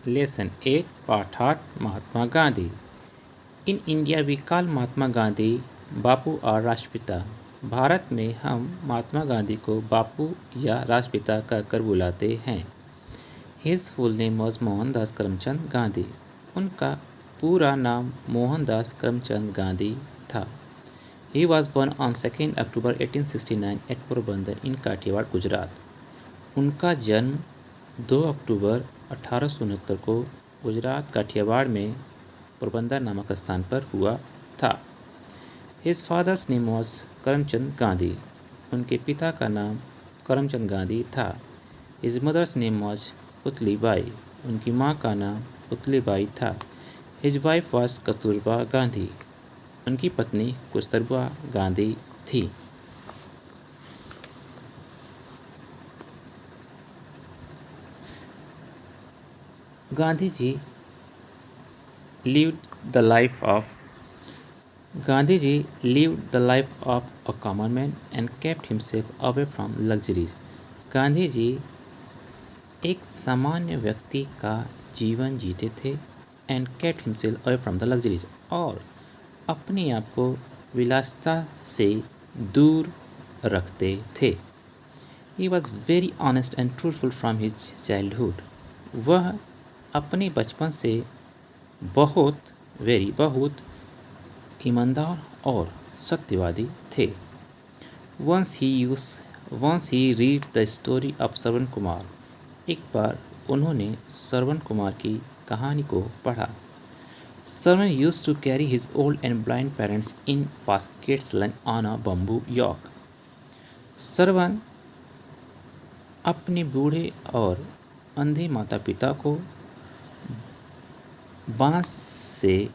Lesson 8, Part 8, Mahatma Gandhi. In India we call Mahatma Gandhi बापू और राष्ट्रपिता. भारत में हम महात्मा गांधी को बापू या राष्ट्रपिता कहकर बुलाते हैं. His full name was Mohandas Karamchand Gandhi. उनका पूरा नाम मोहनदास करमचंद गांधी था. He was born on 2 October 1869 at Porbandar in Kathiawar, Gujarat. उनका जन्म 2 अक्टूबर 1869 को गुजरात काठियावाड़ में पोरबंदर नामक स्थान पर हुआ था. His father's name was Karamchand Gandhi. उनके पिता का नाम करमचंद गांधी था. His mother's name was Putlibai. उनकी माँ का नाम पुतलीबाई था. His wife was Kasturba Gandhi. उनकी पत्नी कस्तूरबा गांधी थी. Gandhi ji lived the life of a common man and kept himself away from luxuries. Gandhi ji एक सामान्य व्यक्ति का जीवन जीते थे and kept himself away from the luxuries, और अपने आप को विलासिता से दूर रखते थे. He was very honest and truthful from his childhood. वह अपने बचपन से बहुत ईमानदार और सत्यवादी थे. Once he read the story of Shravan Kumar. एक बार उन्होंने श्रवण कुमार की कहानी को पढ़ा. Shravan used to carry his old and blind parents in baskets on a bamboo yoke. श्रवण अपने बूढ़े और अंधे माता पिता को बांस से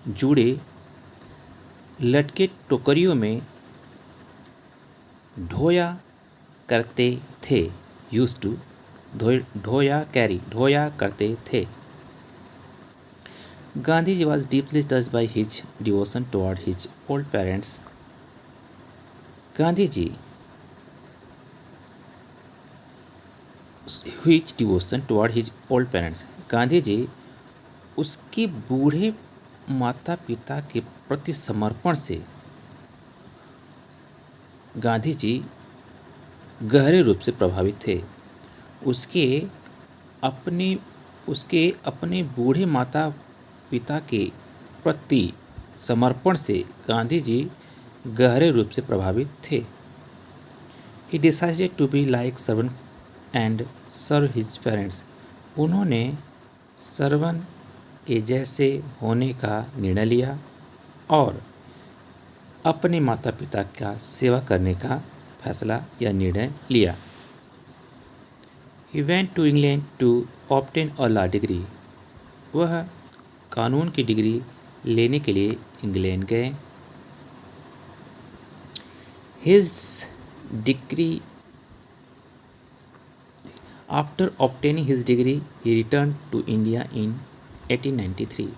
जुड़े लटके टोकरियों में ढोया करते थे. यूज्ड टू ढोया करते थे. Gandhi ji was deeply touched by his devotion toward his old parents. Gandhi ji which devotion toward his old parents. Gandhi ji उसके बूढ़े माता पिता के प्रति समर्पण से गांधी जी गहरे रूप से प्रभावित थे. उसके अपने बूढ़े माता पिता के प्रति समर्पण से गांधी जी गहरे रूप से प्रभावित थे. He decided to be like Shravan and serve his parents. उन्होंने श्रवण के जैसे होने का निर्णय लिया और अपने माता पिता का सेवा करने का फैसला या निर्णय लिया. He went to England to obtain a law degree. वह कानून की डिग्री लेने के लिए इंग्लैंड गए. After obtaining his degree, he returned to India in 1893.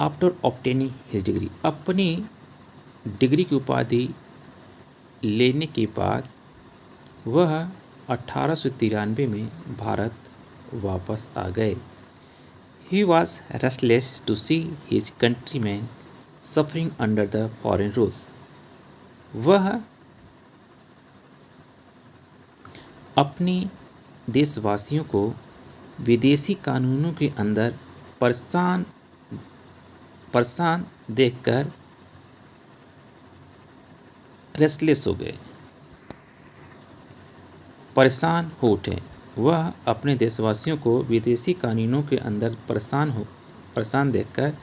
After obtaining his degree, अपनी डिग्री की उपाधि लेने के बाद वह 1893 में भारत वापस आ गए. He was restless to see his countrymen suffering under the foreign rules. वह अपने देशवासियों को विदेशी कानूनों के अंदर परेशान देखकर रेस्टलेस हो गए, परेशान हो उठे. वह अपने देशवासियों को विदेशी कानूनों के अंदर परेशान देखकर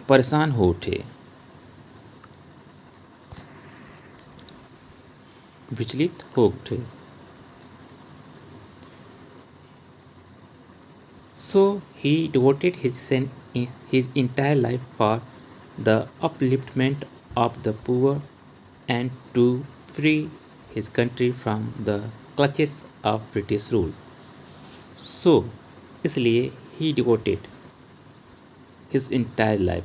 परेशान हो उठे, विचलित हो उठे. So he devoted his entire life for the upliftment of the poor and to free his country from the clutches of British rule. So इसलिए he devoted his entire life,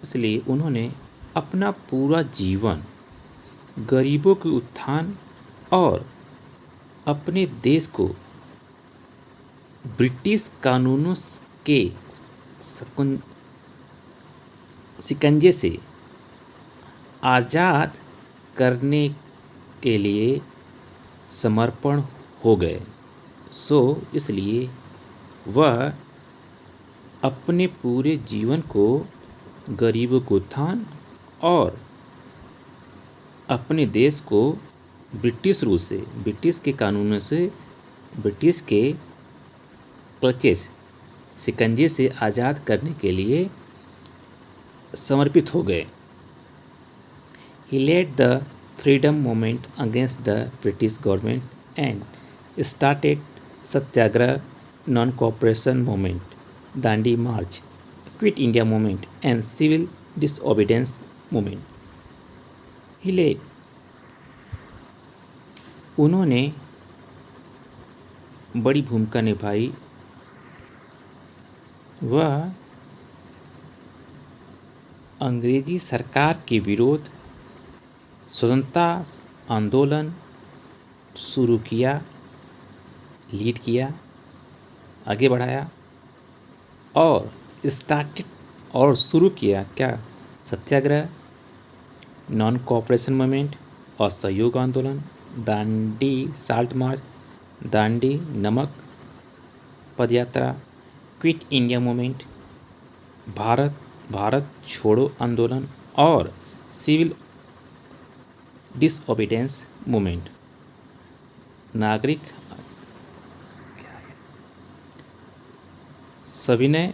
इसलिए उन्होंने अपना पूरा जीवन गरीबों के उत्थान और अपने देश को ब्रिटिश कानूनों के शिकंजे से आज़ाद करने के लिए समर्पण हो गए। इसलिए वह अपने पूरे जीवन को गरीबों को उत्थान और अपने देश को ब्रिटिश के कानूनों से, ब्रिटिश के क्लचेस, शिकंजे से आज़ाद करने के लिए समर्पित हो गए। He led the freedom movement against the British government and started Satyagraha, non-cooperation movement, Dandi March, Quit India movement and civil disobedience movement. He led, उन्होंने बड़ी भूमिका निभाई। वह अंग्रेजी सरकार के विरोध स्वतंत्रता आंदोलन शुरू किया, लीड किया, आगे बढ़ाया और शुरू किया क्या? सत्याग्रह, नॉन कोऑपरेशन मूवमेंट, असहयोग आंदोलन, दांडी साल्ट मार्च, दांडी नमक पदयात्रा, क्विट इंडिया मूवमेंट, भारत छोड़ो आंदोलन और सिविल डिसओबीडियंस मूवमेंट, नागरिक सविनय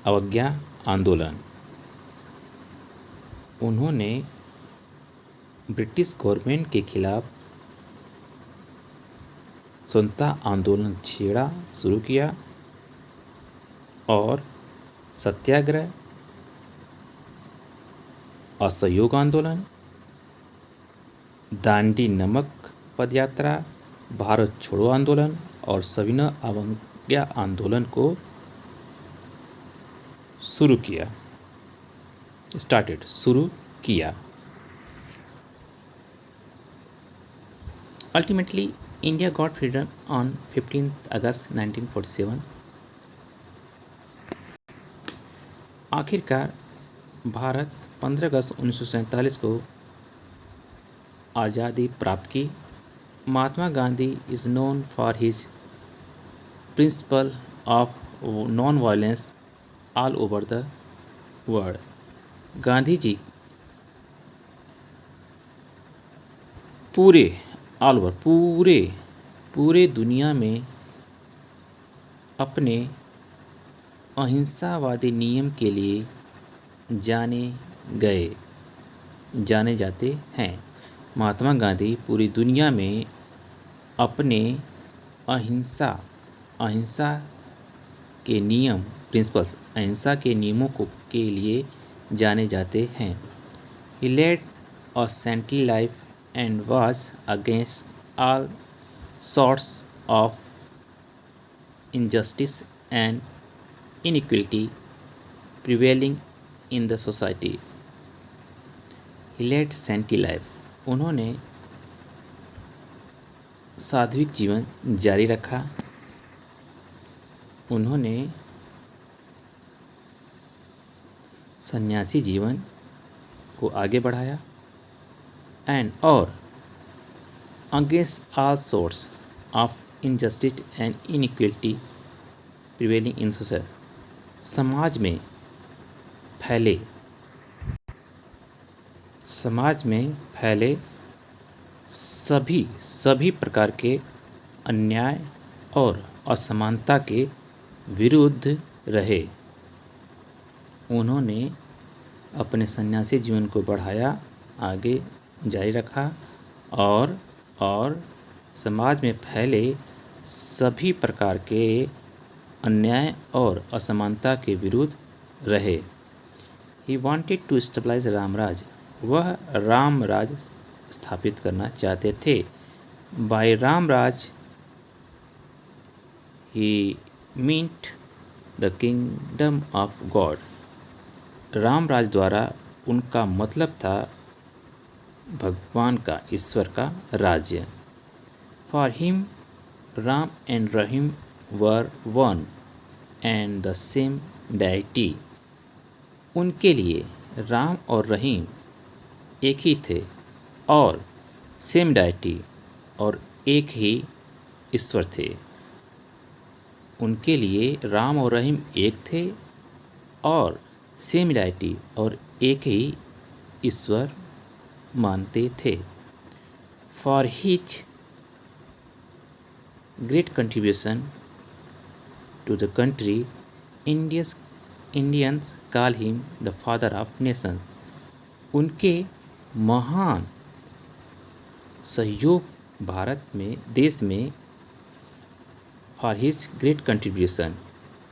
अवज्ञा आंदोलन। उन्होंने ब्रिटिश गवर्नमेंट के खिलाफ स्वतंत्रता आंदोलन छेड़ा, शुरू किया और सत्याग्रह, असहयोग आंदोलन, दांडी नमक पदयात्रा, भारत छोड़ो आंदोलन और सविनय अवज्ञा आंदोलन को शुरू किया। Ultimately, India got freedom on 15th August 1947. आखिरकार भारत 15 अगस्त 1947 को आज़ादी प्राप्त की। Mahatma Gandhi is known for his principle of non violence all over the world. Gandhi ji पूरे दुनिया में अपने अहिंसावादी नियम के लिए जाने जाते हैं। महात्मा गांधी पूरी दुनिया में अपने अहिंसा के नियम, प्रिंसिपल्स, अहिंसा के नियमों के लिए जाने जाते हैं। He led a saintly life and was against all sorts of injustice and inequality prevailing in the society. He led saintly life. उन्होंने सात्विक जीवन जारी रखा। उन्होंने सन्यासी जीवन को आगे बढ़ाया और against all source of injustice and inequality prevailing in society. समाज में फैले सभी प्रकार के अन्याय और असमानता के विरुद्ध रहे। उन्होंने अपने सन्यासी जीवन को बढ़ाया, आगे जारी रखा और समाज में फैले सभी प्रकार के अन्याय और असमानता के विरुद्ध रहे। He wanted to stabilize Ramraj. वह रामराज स्थापित करना चाहते थे। By Ramraj he meant the kingdom of God। Ramraj द्वारा उनका मतलब था भगवान का, ईश्वर का राज्य। For him, Ram and Rahim were one and the same deity. उनके लिए राम और रहीम एक ही थे और सेम डाइटी और एक ही ईश्वर थे। उनके लिए राम और रहीम एक थे और सेम डाइटी और एक ही ईश्वर मानते थे। For his great contribution to the country, Indians call him the father of nation. उनके महान सहयोग भारत में देश में for his great contribution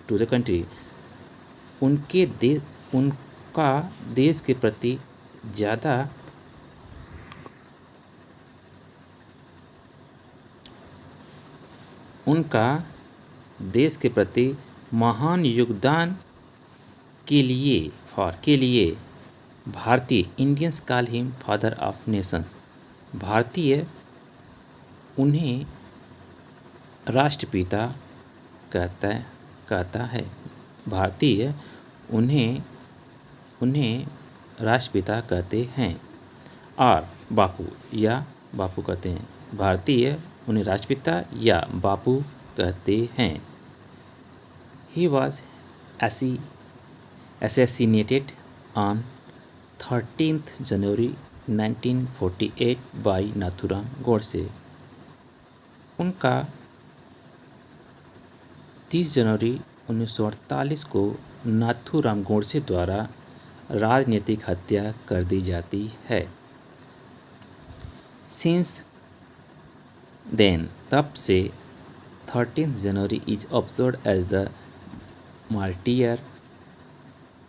to the country, उनका देश के प्रति ज़्यादा उनका देश के प्रति महान योगदान के लिए भारतीय Indians call him father of Nations. भारतीय उन्हें राष्ट्रपिता कहता है। भारतीय उन्हें राष्ट्रपिता कहते हैं और बापू कहते हैं। भारतीय उन्हें राष्ट्रपिता या बापू कहते हैं। He was assassinated on 13th January 1948 by Nathuram Godse. उनका 30 जनवरी 1948 को नाथूराम गोडसे द्वारा राजनीतिक हत्या कर दी जाती है। सिंस देन, तब से 13th January is observed as the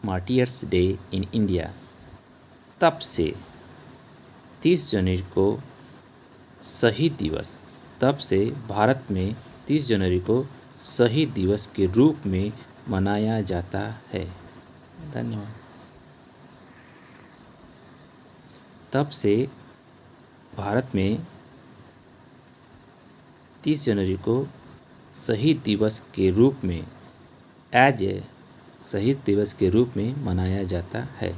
martyrs day in India. तब से 30 जनवरी को शहीद दिवस, तब से भारत में 30 जनवरी को शहीद दिवस के रूप में मनाया जाता है। धन्यवाद। तब से भारत में 30 जनवरी को शहीद दिवस के रूप में शहीद दिवस के रूप में मनाया जाता है।